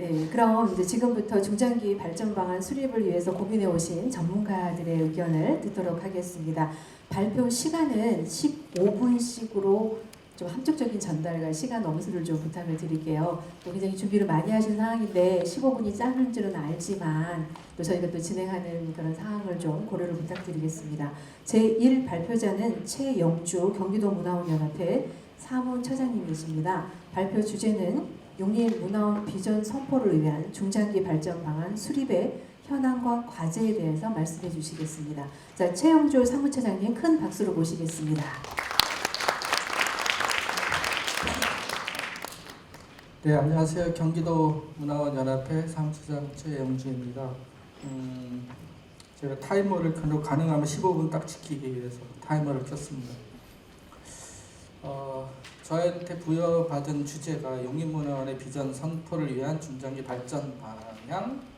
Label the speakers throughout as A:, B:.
A: 네, 그럼 이제 지금부터 중장기 발전 방안 수립을 위해서 고민해 오신 전문가들의 의견을 듣도록 하겠습니다. 발표 시간은 15분씩으로 좀 함축적인 전달과 시간 엄수를 좀 부탁을 드릴게요. 또 굉장히 준비를 많이 하신 상황인데 15분이 짧은 줄은 알지만 또 저희가 또 진행하는 그런 상황을 좀 고려를 부탁드리겠습니다. 제1 발표자는 최영주 경기도문화원연합회 사무처장님이십니다. 발표 주제는 용인문화원 비전 선포를 위한 중장기 발전 방안 수립의 현황과 과제에 대해서 말씀해 주시겠습니다. 자, 최영주 사무처장님 큰 박수로 모시겠습니다.
B: 네, 안녕하세요. 경기도 문화원연합회 사무처장 최영주입니다. 제가 타이머를 켜놓고 가능하면 15분 딱 지키기 위해서 타이머를 켰습니다. 저한테 부여받은 주제가 용인문화원의 비전 선포를 위한 중장기 발전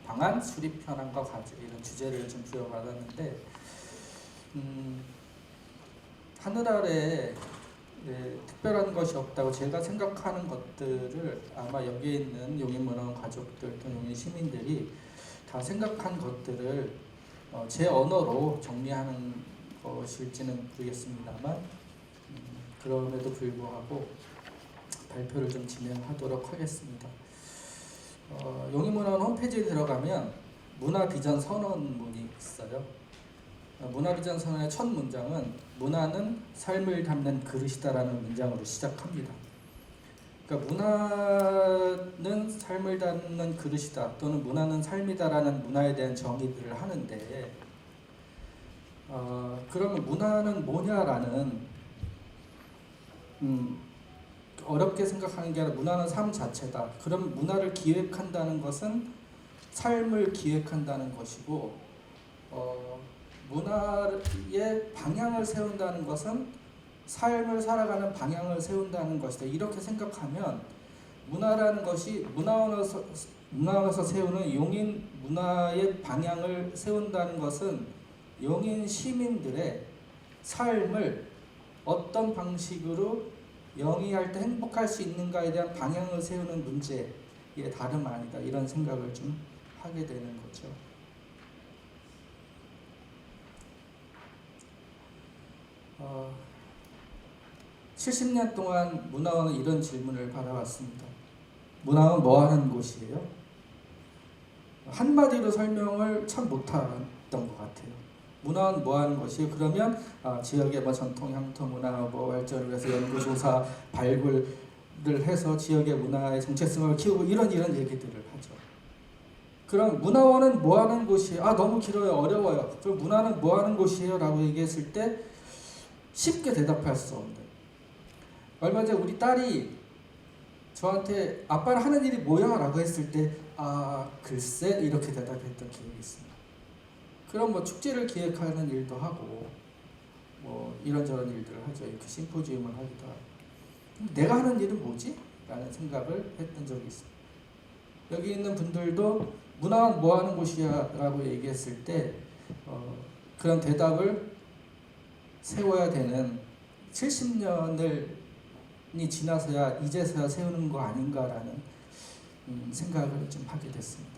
B: 방안 수립 현황과 과제 이런 주제를 좀 부여받았는데 하늘 아래 특별한 것이 없다고 제가 생각하는 것들을 아마 여기에 있는 용인문화원 가족들 또는 용인 시민들이 다 생각한 것들을 제 언어로 정리하는 것일지는 모르겠습니다만 그럼에도 불구하고 발표를 좀 진행하도록 하겠습니다. 용인문화원 홈페이지에 들어가면 문화비전 선언문이 있어요. 문화비전 선언의 첫 문장은 문화는 삶을 담는 그릇이다라는 문장으로 시작합니다. 그러니까 문화는 삶을 담는 그릇이다 또는 문화는 삶이다라는 문화에 대한 정의들을 하는데 그러면 문화는 뭐냐라는 어렵게 생각하는 게 아니라 문화는 삶 자체다. 그럼 문화를 기획한다는 것은 삶을 기획한다는 것이고 문화의 방향을 세운다는 것은 삶을 살아가는 방향을 세운다는 것이다. 이렇게 생각하면 문화라는 것이 문화원에서 세우는 용인 문화의 방향을 세운다는 것은 용인 시민들의 삶을 어떤 방식으로 영위할 때 행복할 수 있는가에 대한 방향을 세우는 문제에 다름 아니다. 이런 생각을 좀 하게 되는 거죠. 70년 동안 문화원은 이런 질문을 받아왔습니다. 문화원 뭐 하는 곳이에요? 한마디로 설명을 참 못했던 것 같아요. 문화원 뭐 하는 것이에요? 그러면 지역의 뭐 전통, 향토, 문화 뭐 발전을 위해서 연구조사, 발굴을 해서 지역의 문화의 정체성을 키우고 이런 얘기들을 하죠. 그럼 문화원은 뭐 하는 곳이에요? 너무 길어요. 어려워요. 그럼 문화는 뭐 하는 곳이에요? 라고 얘기했을 때 쉽게 대답할 수 없는. 얼마 전에 우리 딸이 저한테 아빠는 하는 일이 뭐야? 라고 했을 때 글쎄 이렇게 대답했던 기억이 있습니다. 그럼 뭐 축제를 기획하는 일도 하고 뭐 이런저런 일들을 하죠. 이렇게 심포지움을 하기도 하고. 내가 하는 일은 뭐지? 라는 생각을 했던 적이 있습니다. 여기 있는 분들도 문화원 뭐 하는 곳이야? 라고 얘기했을 때 그런 대답을 세워야 되는 70년이 지나서야 이제서야 세우는 거 아닌가라는 생각을 좀 하게 됐습니다.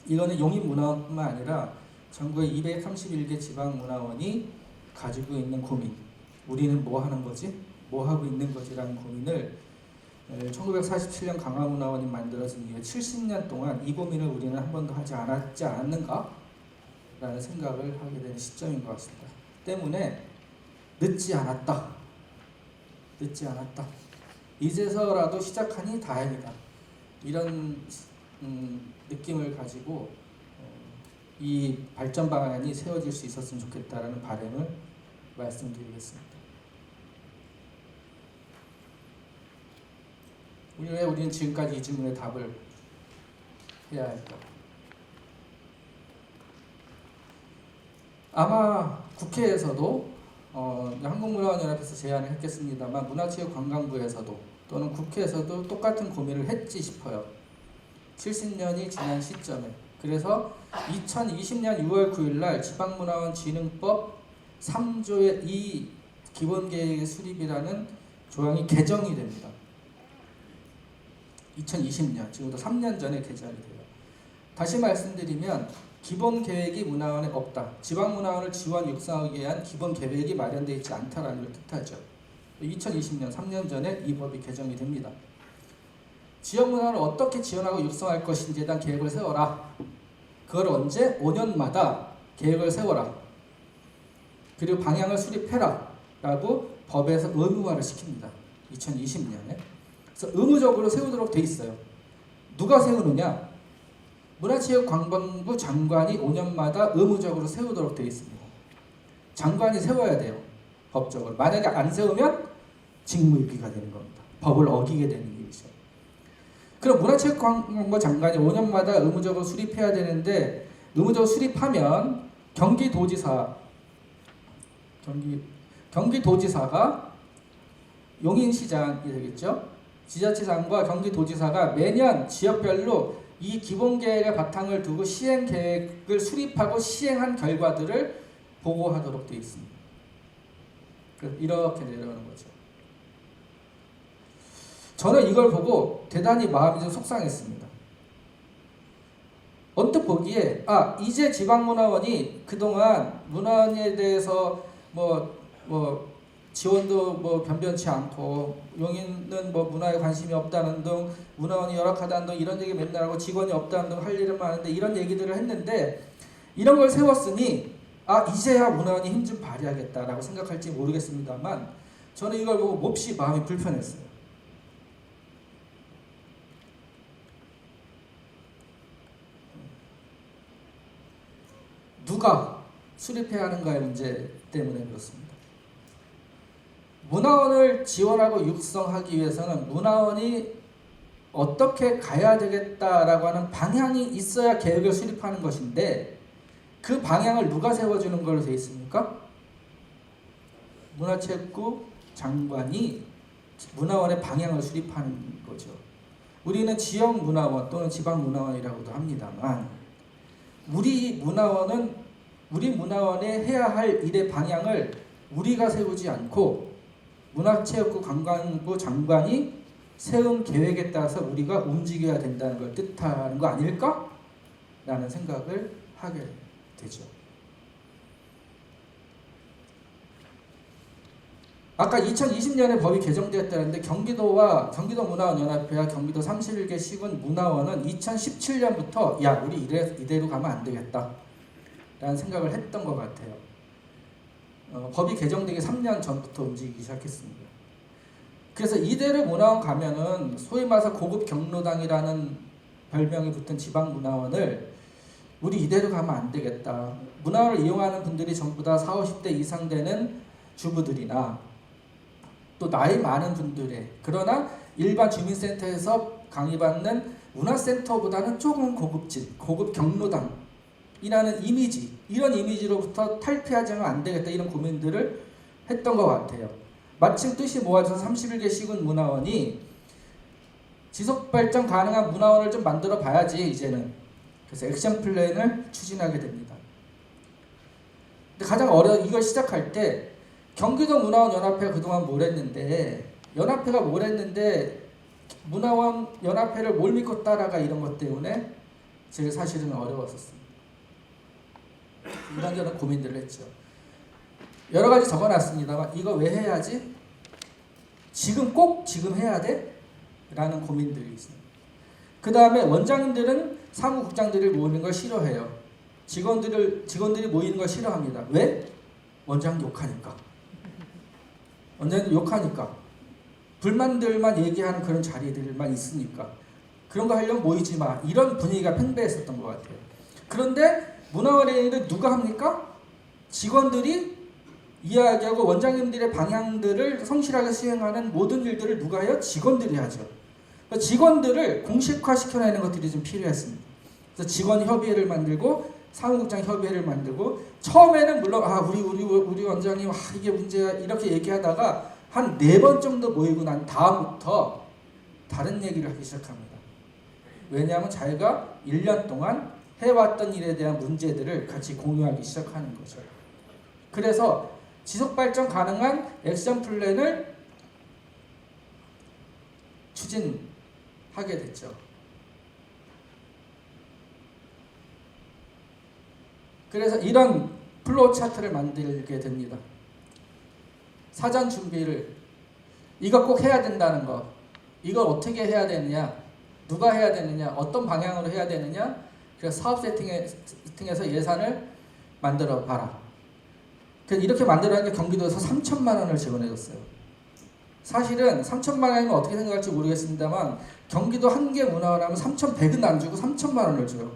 B: 이거는 용인문화원뿐만 아니라 전국의 231개 지방문화원이 가지고 있는 고민, 우리는 뭐 하는 거지? 뭐 하고 있는 거지라는 고민을 1947년 강화문화원이 만들어진 이후에 70년 동안 이 고민을 우리는 한 번도 하지 않았지 않았는가? 라는 생각을 하게 되는 시점인 것 같습니다. 때문에 늦지 않았다. 이제서라도 시작하니 다행이다. 이런 느낌을 가지고 이 발전 방안이 세워질 수 있었으면 좋겠다라는 바람을 말씀드리겠습니다. 왜 우리는 지금까지 이 질문에 답을 해야 할까? 아마 국회에서도 한국문화원연합에서 제안을 했겠습니다만 문화체육관광부에서도 또는 국회에서도 똑같은 고민을 했지 싶어요. 70년이 지난 시점에. 그래서 2020년 6월 9일 날 지방문화원 진흥법 3조의 이 기본계획의 수립이라는 조항이 개정이 됩니다. 2020년, 지금부터 3년 전에 개정이 돼요. 다시 말씀드리면 기본 계획이 문화원에 없다. 지방문화원을 지원 육성하기 위한 기본 계획이 마련되어 있지 않다라는 걸 뜻하죠. 2020년 3년 전에 이 법이 개정이 됩니다. 지역문화를 어떻게 지원하고 육성할 것인지에 대한 계획을 세워라. 그걸 언제? 5년마다 계획을 세워라. 그리고 방향을 수립해라. 라고 법에서 의무화를 시킵니다. 2020년에. 그래서 의무적으로 세우도록 돼 있어요. 누가 세우느냐? 문화체육관광부 장관이 5년마다 의무적으로 세우도록 돼 있습니다. 장관이 세워야 돼요. 법적으로. 만약에 안 세우면 직무유기가 되는 겁니다. 법을 어기게 되는 일이죠. 그럼 문화체육관광부 장관이 5년마다 의무적으로 수립해야 되는데 의무적으로 수립하면 경기도지사가 용인시장이 되겠죠. 지자체장과 경기도지사가 매년 지역별로 이 기본계획의 바탕을 두고 시행계획을 수립하고 시행한 결과들을 보고하도록 되어 있습니다. 이렇게 내려오는 거죠. 저는 이걸 보고 대단히 마음이 좀 속상했습니다. 언뜻 보기에 이제 지방문화원이 그동안 문화원에 대해서 지원도 변변치 않고 용인은 문화에 관심이 없다는 등 문화원이 열악하다는 등 이런 얘기 맨날 하고 직원이 없다는 등 할 일은 많은데 이런 얘기들을 했는데 이런 걸 세웠으니 이제야 문화원이 힘 좀 발휘하겠다라고 생각할지 모르겠습니다만 저는 이걸 보고 몹시 마음이 불편했어요. 누가 수립해야 하는가의 문제 때문에 그렇습니다. 문화원을 지원하고 육성하기 위해서는 문화원이 어떻게 가야 되겠다라고 하는 방향이 있어야 계획을 수립하는 것인데 그 방향을 누가 세워주는 걸로 되어 있습니까? 문화체육부 장관이 문화원의 방향을 수립하는 거죠. 우리는 지역문화원 또는 지방문화원이라고도 합니다만 우리 문화원의 해야 할 일의 방향을 우리가 세우지 않고 문화체육부 관광부 장관이 세운 계획에 따라서 우리가 움직여야 된다는 걸 뜻하는 거 아닐까? 라는 생각을 하게 되죠. 아까 2020년에 법이 개정되었다는데 경기도 문화원연합회와 경기도 31개 시군 문화원은 2017년부터 우리 이대로 가면 안 되겠다 라는 생각을 했던 것 같아요. 법이 개정되기 3년 전부터 움직이기 시작했습니다. 그래서 이대로 문화원 가면은 소위 말해서 고급 경로당이라는 별명이 붙은 지방문화원을 우리 이대로 가면 안 되겠다. 문화원을 이용하는 분들이 전부 다 40, 50대 이상 되는 주부들이나 또 나이 많은 분들의 그러나 일반 주민센터에서 강의받는 문화센터보다는 조금 고급진, 고급 경로당이라는 이미지, 이런 이미지로부터 탈피하자면 안 되겠다 이런 고민들을 했던 것 같아요. 마침 뜻이 모아져서 31개 시군 문화원이 지속발전 가능한 문화원을 좀 만들어 봐야지 이제는. 그래서 액션 플랜을 추진하게 됩니다. 근데 가장 이걸 시작할 때 경기도 문화원 연합회가 그동안 뭘 했는데 문화원 연합회를 뭘 믿고 따라가 이런 것 때문에 제가 사실은 어려웠었습니다. 이런저런 고민들을 했죠. 여러 가지 적어놨습니다만 이거 왜 해야지? 지금 해야 돼? 라는 고민들이 있습니다. 그 다음에 원장님들은 사무국장들이 모이는 걸 싫어해요. 직원들이 모이는 걸 싫어합니다. 왜? 원장 욕하니까. 원장님 욕하니까. 불만들만 얘기하는 그런 자리들만 있으니까. 그런 거 하려면 모이지 마. 이런 분위기가 팽배했었던 것 같아요. 그런데 문화원회의는 누가 합니까? 직원들이 이야기하고 원장님들의 방향들을 성실하게 수행하는 모든 일들을 누가 해요? 직원들이 하죠. 직원들을 공식화시켜내는 것들이 좀 필요했습니다. 그래서 직원협의회를 만들고 사무국장 협의회를 만들고 처음에는 물론 우리 원장님 이게 문제야 이렇게 얘기하다가 한 4번 정도 모이고 난 다음부터 다른 얘기를 하기 시작합니다. 왜냐하면 자기가 1년 동안 해왔던 일에 대한 문제들을 같이 공유하기 시작하는 거죠. 그래서 지속발전 가능한 액션 플랜을 추진하게 하게 됐죠. 그래서 이런 플로우 차트를 만들게 됩니다. 사전 준비를 이거 꼭 해야 된다는 거, 이걸 어떻게 해야 되느냐, 누가 해야 되느냐, 어떤 방향으로 해야 되느냐. 그래서 사업 세팅에서 예산을 만들어 봐라. 그래서 이렇게 만들어낸 게 경기도에서 3천만 원을 지원해줬어요. 사실은 3천만 원이면 어떻게 생각할지 모르겠습니다만 경기도 한 개 문화원 하면 3,100은 안 주고 3천만 원을 줘요.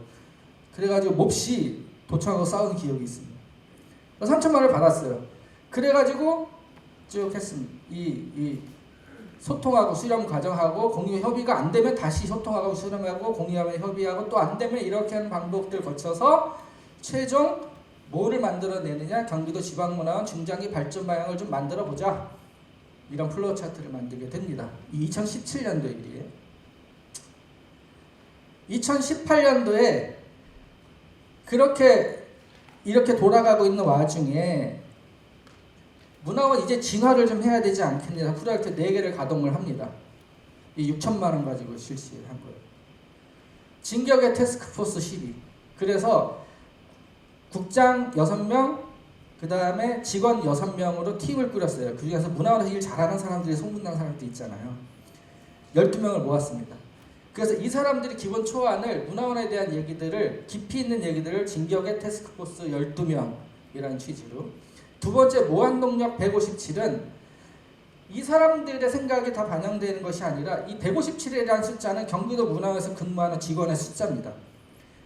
B: 그래가지고 몹시 도청하고 싸운 기억이 있습니다. 3천만 원을 받았어요. 그래가지고 쭉 했습니다. 이 소통하고 수렴 과정하고 공유 협의가 안 되면 다시 소통하고 수렴하고 공유하면 협의하고 또 안 되면 이렇게 하는 방법들 거쳐서 최종 뭐를 만들어내느냐, 경기도 지방문화원 중장기 발전 방향을 좀 만들어 보자. 이런 플로우 차트를 만들게 됩니다. 이 2017년도 일이에요. 2018년도에 이렇게 돌아가고 있는 와중에 문화원 이제 진화를 좀 해야 되지 않겠냐. 프로젝트 4개를 가동을 합니다. 이 6천만 원 가지고 실시한 거예요. 진격의 태스크포스 12. 그래서 국장 6명, 그 다음에 직원 6명으로 팀을 꾸렸어요. 그 중에서 문화원에서 일 잘하는 사람들이 소문난 사람들 있잖아요. 12명을 모았습니다. 그래서 이 사람들이 기본 초안을 문화원에 대한 얘기들을 깊이 있는 얘기들을 진격의 태스크포스 12명이라는 취지로 두 번째 모환동력 157은 이 사람들의 생각이 다 반영되는 것이 아니라 이 157이라는 숫자는 경기도 문화원에서 근무하는 직원의 숫자입니다.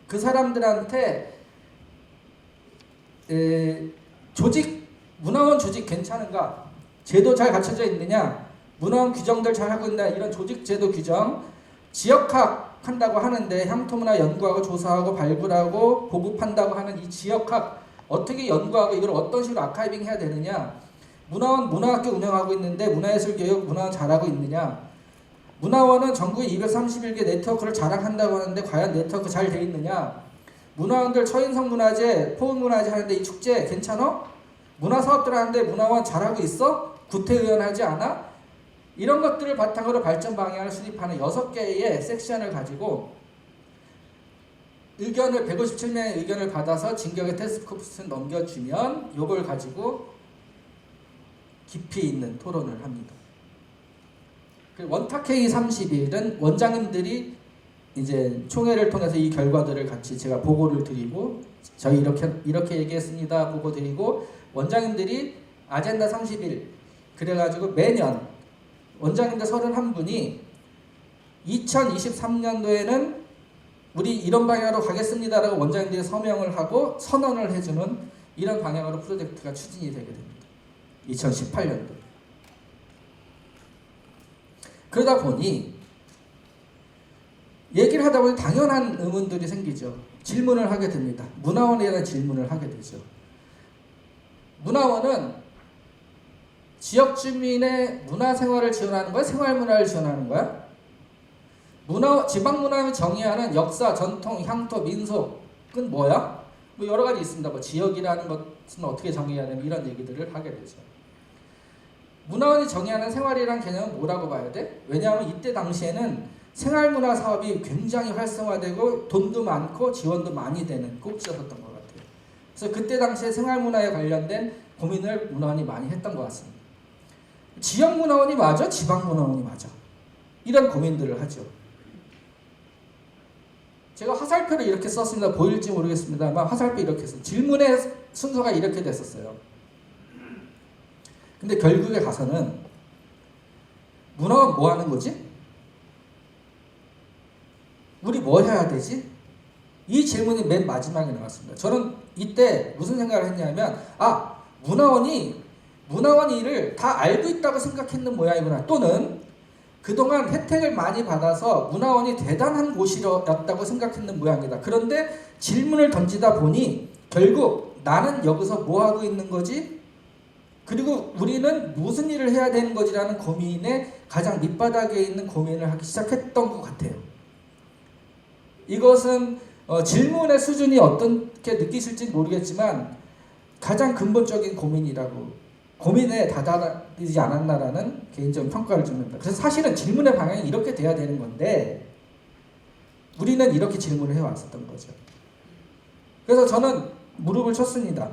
B: 그 사람들한테 조직, 문화원 조직 괜찮은가? 제도 잘 갖춰져 있느냐? 문화원 규정들 잘 하고 있나? 이런 조직 제도 규정, 지역학 한다고 하는데 향토문화 연구하고 조사하고 발굴하고 보급한다고 하는 이 지역학 어떻게 연구하고 이걸 어떤 식으로 아카이빙 해야 되느냐? 문화원 문화학교 운영하고 있는데 문화예술교육 문화원 잘하고 있느냐? 문화원은 전국에 231개 네트워크를 자랑한다고 하는데 과연 네트워크 잘 돼 있느냐? 문화원들 처인성 문화제, 포은 문화제 하는데 이 축제 괜찮아? 문화사업들 하는데 문화원 잘하고 있어? 구태의원 하지 않아? 이런 것들을 바탕으로 발전 방향을 수립하는 6개의 섹션을 가지고 의견을 157명의 의견을 받아서 진격의 태스크포스를 넘겨주면 이걸 가지고 깊이 있는 토론을 합니다. 원탁회의 30일은 원장님들이 이제 총회를 통해서 이 결과들을 같이 제가 보고를 드리고 저희 이렇게 얘기했습니다 보고 드리고 원장님들이 아젠다 30일 그래가지고 매년 원장님들 31분이 2023년도에는 우리 이런 방향으로 가겠습니다라고 원장님들이 서명을 하고 선언을 해주는 이런 방향으로 프로젝트가 추진이 되게 됩니다. 2018년도. 그러다 보니 얘기를 하다 보니 당연한 의문들이 생기죠. 질문을 하게 됩니다. 문화원에 대한 질문을 하게 되죠. 문화원은 지역 주민의 문화생활을 지원하는 거야? 생활문화를 지원하는 거야? 지방문화를 정의하는 역사, 전통, 향토, 민속은 뭐야? 뭐 여러 가지 있습니다. 뭐 지역이라는 것은 어떻게 정의해야 되는 이런 얘기들을 하게 되죠. 문화원이 정의하는 생활이란 개념은 뭐라고 봐야 돼? 왜냐하면 이때 당시에는 생활문화 사업이 굉장히 활성화되고 돈도 많고 지원도 많이 되는 꼭지였었던 것 같아요. 그래서 그때 당시에 생활문화에 관련된 고민을 문화원이 많이 했던 것 같습니다. 지역문화원이 맞아? 지방문화원이 맞아? 이런 고민들을 하죠. 제가 화살표를 이렇게 썼습니다. 보일지 모르겠습니다만 화살표 이렇게 했어요. 질문의 순서가 이렇게 됐었어요. 근데 결국에 가서는 문화원 뭐 하는 거지? 우리 뭐 해야 되지? 이 질문이 맨 마지막에 나왔습니다. 저는 이때 무슨 생각을 했냐면 문화원이 일을 다 알고 있다고 생각했는 모양이구나. 또는 그동안 혜택을 많이 받아서 문화원이 대단한 곳이었다고 생각했는 모양이다. 그런데 질문을 던지다 보니 결국 나는 여기서 뭐 하고 있는 거지? 그리고 우리는 무슨 일을 해야 되는 거지라는 고민에 가장 밑바닥에 있는 고민을 하기 시작했던 것 같아요. 이것은 질문의 수준이 어떻게 느끼실지 모르겠지만 가장 근본적인 고민에 다다르지 않았나라는 개인적인 평가를 줍니다. 그래서 사실은 질문의 방향이 이렇게 돼야 되는 건데 우리는 이렇게 질문을 해왔었던 거죠. 그래서 저는 무릎을 쳤습니다.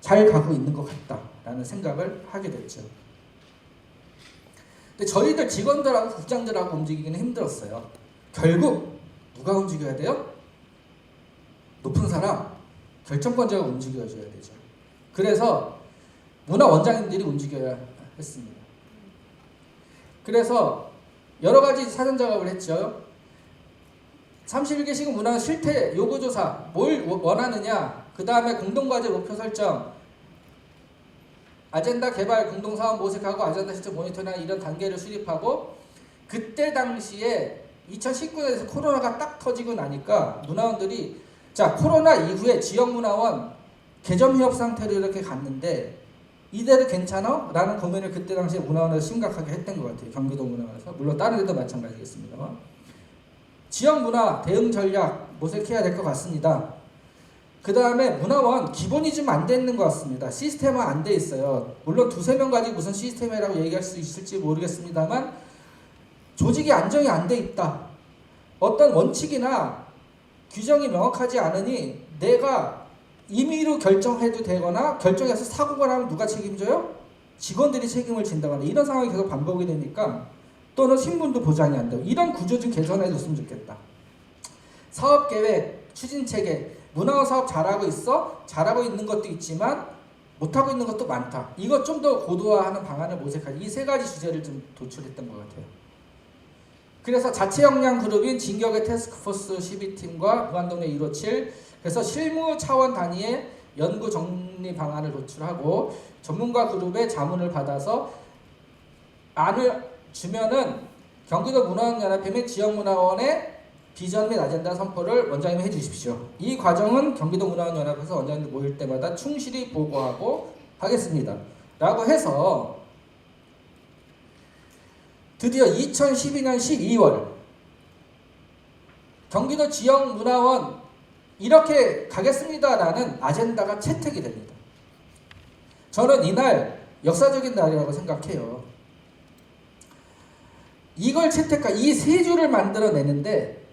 B: 잘 가고 있는 것 같다라는 생각을 하게 됐죠. 근데 저희들 직원들하고 국장들하고 움직이기는 힘들었어요. 결국 누가 움직여야 돼요? 높은 사람, 결정권자가 움직여줘야 되죠. 그래서 문화원장님들이 움직여야 했습니다. 그래서 여러 가지 사전 작업을 했죠. 31개시군 문화 실태 요구조사, 뭘 원하느냐, 그 다음에 공동과제 목표 설정, 아젠다 개발, 공동사업 모색하고 아젠다 실제 모니터링 이런 단계를 수립하고, 그때 당시에 2019년에서 코로나가 딱 터지고 나니까 문화원들이 자, 코로나 이후에 지역문화원 개점 휴업 상태로 이렇게 갔는데 이대로 괜찮아? 라는 고민을 그때 당시에 문화원에서 심각하게 했던 것 같아요. 경기도 문화원에서. 물론 다른 데도 마찬가지겠습니다만. 지역문화 대응 전략 모색해야 될 것 같습니다. 그 다음에 문화원 기본이 좀 안 돼 있는 것 같습니다. 시스템은 안 돼 있어요. 물론 두세 명 가지고 무슨 시스템이라고 얘기할 수 있을지 모르겠습니다만 조직이 안정이 안 돼 있다. 어떤 원칙이나 규정이 명확하지 않으니 내가 임의로 결정해도 되거나 결정해서 사고가 나면 누가 책임져요? 직원들이 책임을 진다거나 이런 상황이 계속 반복이 되니까, 또는 신분도 보장이 안 되고, 이런 구조 좀 개선해 줬으면 좋겠다. 사업계획, 추진체계, 문화원 사업 잘하고 있어? 잘하고 있는 것도 있지만 못하고 있는 것도 많다. 이거 좀 더 고도화하는 방안을 모색하기, 이 세 가지 주제를 좀 도출했던 것 같아요. 그래서 자체 역량 그룹인 진격의 태스크포스 12팀과 무한동네 157, 그래서 실무 차원 단위의 연구 정리 방안을 도출하고 전문가 그룹의 자문을 받아서 안을 주면은 경기도 문화원연합회 및 지역문화원의 비전 및 아젠다 선포를 원장님이 해주십시오. 이 과정은 경기도 문화원연합에서 원장님들 모일 때마다 충실히 보고하고 하겠습니다. 라고 해서 드디어 2012년 12월 경기도 지역문화원 이렇게 가겠습니다라는 아젠다가 채택이 됩니다. 저는 이날 역사적인 날이라고 생각해요. 이걸 채택한 이 세 줄을 만들어내는데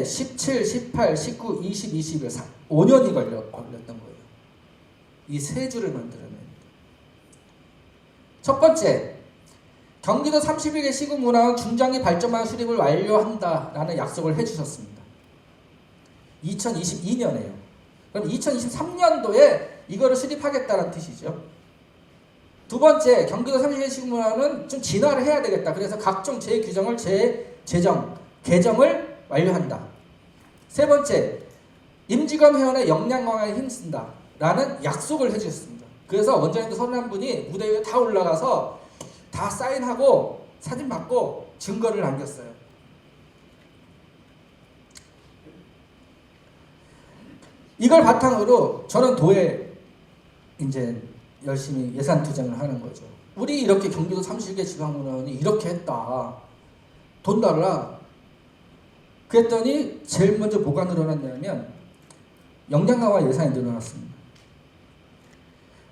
B: 17, 18, 19, 20, 21, 5년이 걸렸던 거예요. 이 세 줄을 만들어내는데. 첫 번째, 경기도 31개 시군문화원 중장기 발전망 수립을 완료한다라는 약속을 해주셨습니다. 2022년에요. 그럼 2023년도에 이거를 수립하겠다는 뜻이죠. 두 번째, 경기도 31개 시군문화원은 좀 진화를 해야 되겠다. 그래서 각종 재규정을 개정을 완료한다. 세 번째, 임직원 회원의 역량 강화에 힘쓴다 라는 약속을 해주셨습니다. 그래서 원장님도 31분이 무대 위에 다 올라가서 다 사인하고 사진 받고 증거를 남겼어요. 이걸 바탕으로 저는 도에 이제 열심히 예산 투쟁을 하는 거죠. 우리 이렇게 경기도 31개 지방문화원이 이렇게 했다. 돈 달라. 그랬더니 제일 먼저 뭐가 늘어났냐면 역량 강화 예산이 늘어났습니다.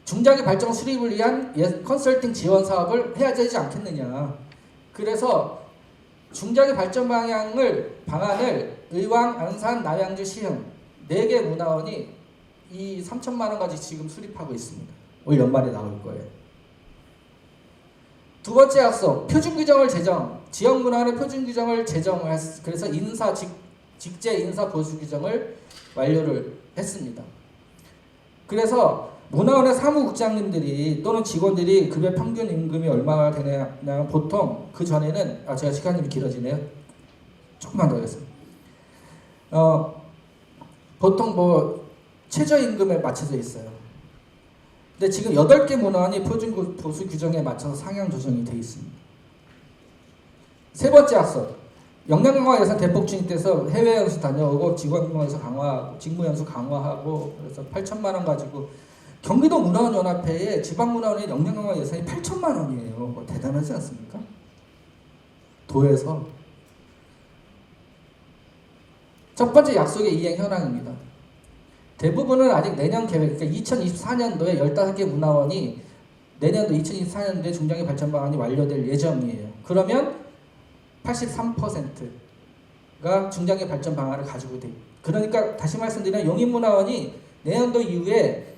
B: 중장기 발전 수립을 위한 컨설팅 지원 사업을 해야 되지 않겠느냐. 그래서 중장기 발전 방안을 의왕, 안산, 남양주, 시흥 4개 문화원이 이 3천만 원까지 지금 수립하고 있습니다. 올 연말에 나올 거예요. 두 번째 약속, 표준 규정을 제정. 지역 문화원의 표준 규정을 제정을 그래서 직제 인사 보수 규정을 완료를 했습니다. 그래서 문화원의 사무국장님들이 또는 직원들이 급여 평균 임금이 얼마나 되냐면 보통 그 전에는 제가 시간이 길어지네요. 조금만 더 하겠습니다. 보통 뭐 최저임금에 맞춰져 있어요. 근데 지금 8개 문화원이 표준 보수 규정에 맞춰서 상향 조정이 되어 있습니다. 세 번째 약속, 역량 강화 예산 대폭 증액돼서 해외 연수 다녀오고 직원 연수 강화하고 직무 연수 강화하고 그래서 8천만 원 가지고 경기도 문화원 연합회에 지방 문화원의 역량 강화 예산이 8천만 원이에요. 뭐 대단하지 않습니까? 도에서 첫 번째 약속의 이행 현황입니다. 대부분은 아직 내년 계획, 그러니까 2024년도에 15개 문화원이 내년도 2024년도에 중장기 발전 방안이 완료될 예정이에요. 그러면 83%가 중장기 발전 방안을 가지고 돼. 그러니까 다시 말씀드리면 용인문화원이 내년도 이후에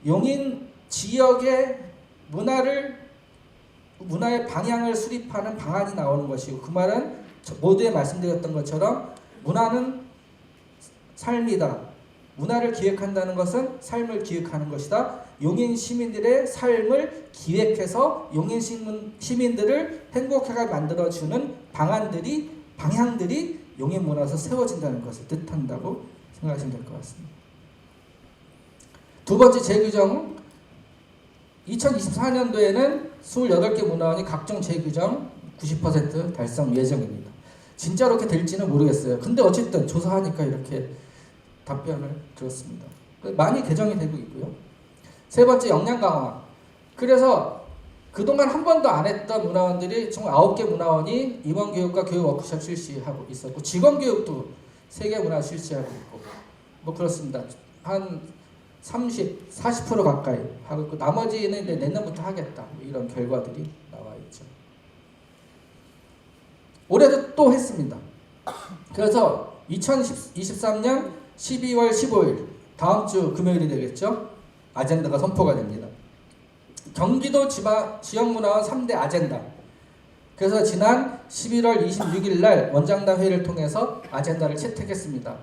B: 용인 지역의 문화의 방향을 수립하는 방안이 나오는 것이고, 그 말은 모두에 말씀드렸던 것처럼 문화는 삶이다. 문화를 기획한다는 것은 삶을 기획하는 것이다. 용인 시민들의 삶을 기획해서 용인 시민들을 행복하게 만들어주는 방향들이 용인 문화에서 세워진다는 것을 뜻한다고 생각하시면 될 것 같습니다. 두 번째 재규정은 2024년도에는 28개 문화원이 각종 재규정 90% 달성 예정입니다. 진짜로 그렇게 될지는 모르겠어요. 근데 어쨌든 조사하니까 이렇게 답변을 들었습니다. 많이 개정이 되고 있고요. 세 번째, 역량 강화. 그래서 그동안 한 번도 안 했던 문화원들이 총 9개 문화원이 임원교육과 교육 워크숍 실시하고 있었고, 직원교육도 3개 문화 실시하고 있고, 뭐 그렇습니다. 한 30, 40% 가까이 하고 있고, 나머지는 이제 내년부터 하겠다, 뭐 이런 결과들이 나와 있죠. 올해도 또 했습니다. 그래서 2023년 12월 15일 다음 주 금요일이 되겠죠. 아젠다가 선포가 됩니다. 경기도 지역문화원 3대 아젠다. 그래서 지난 11월 26일 날 원장단 회의를 통해서 아젠다를 채택했습니다.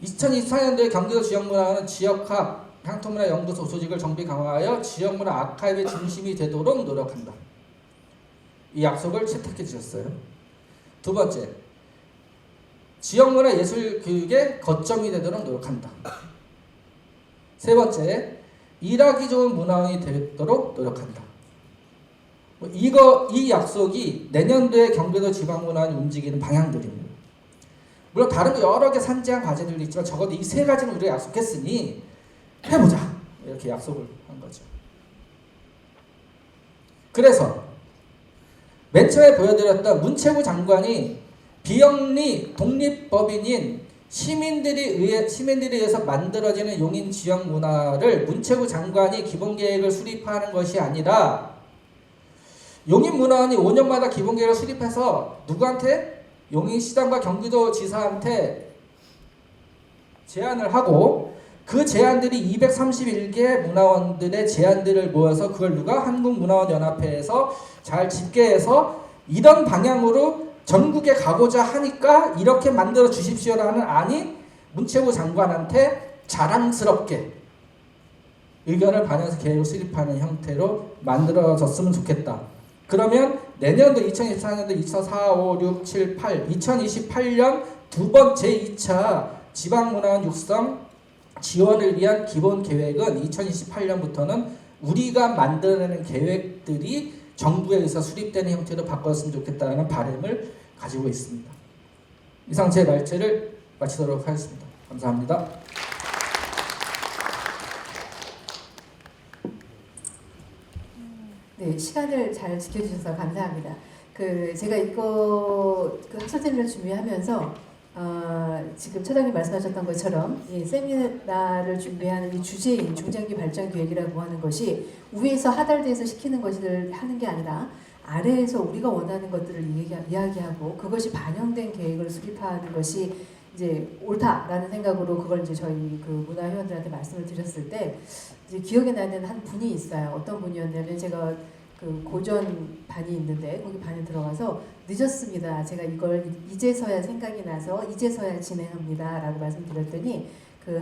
B: 2024년도에 경기도 지역문화원은 지역학 향토문화 연구소 조직을 정비 강화하여 지역문화 아카이브의 중심이 되도록 노력한다. 이 약속을 채택해 주셨어요. 두 번째, 지역문화 예술 교육의 거점이 되도록 노력한다. 세 번째, 일하기 좋은 문화원이 되도록 노력한다. 이 약속이 내년도에 경기도 지방문화원이 움직이는 방향들입니다. 물론 다른 여러 개 산재한 과제들도 있지만 적어도 이 세 가지는 우리가 약속했으니 해보자, 이렇게 약속을 한 거죠. 그래서 맨 처음에 보여드렸던 문체부 장관이 비영리 독립법인인 시민들에 의해서 만들어지는 용인 지역 문화를 문체부 장관이 기본계획을 수립하는 것이 아니라 용인문화원이 5년마다 기본계획을 수립해서 누구한테? 용인시장과 경기도지사한테 제안을 하고, 그 제안들이 231개 문화원들의 제안들을 모아서 그걸 누가? 한국문화원연합회에서 잘 집계해서 이런 방향으로 전국에 가고자 하니까 이렇게 만들어 주십시오라는 안이 문체부 장관한테 자랑스럽게 의견을 반영해서 계획을 수립하는 형태로 만들어졌으면 좋겠다. 그러면 내년도 2024년도 2024, 5, 6, 7, 8, 2028년 두 번째 2차 지방문화원 육성 지원을 위한 기본 계획은 2028년부터는 우리가 만들어내는 계획들이 정부에 의해서 수립되는 형태로 바꿨으면 좋겠다는 바람을 가지고 있습니다. 이상 제 말체를 마치도록 하겠습니다. 감사합니다.
A: 네, 시간을 잘 지켜주셔서 감사합니다. 제가 이거 학술세미나를 준비하면서 지금 처장님 말씀하셨던 것처럼 이 세미나를 준비하는 이 주제인 중장기 발전 계획이라고 하는 것이 위에서 하달돼서 시키는 것을 하는 게 아니라 아래에서 우리가 원하는 것들을 이야기하고 그것이 반영된 계획을 수립하는 것이 이제 옳다라는 생각으로 그걸 이제 저희 문화회원들한테 말씀을 드렸을 때 이제 기억에 나는 한 분이 있어요. 어떤 분이었냐면 제가 고전 반이 있는데 거기 반에 들어가서 늦었습니다. 제가 이걸 이제서야 생각이 나서 이제서야 진행합니다. 라고 말씀드렸더니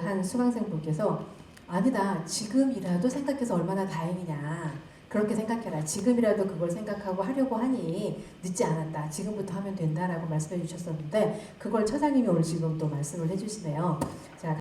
A: 한 수강생 분께서 아니다. 지금이라도 생각해서 얼마나 다행이냐. 그렇게 생각해라. 지금이라도 그걸 생각하고 하려고 하니 늦지 않았다. 지금부터 하면 된다라고 말씀해 주셨었는데 그걸 처장님이 오늘 지금 또 말씀을 해주시네요. 자,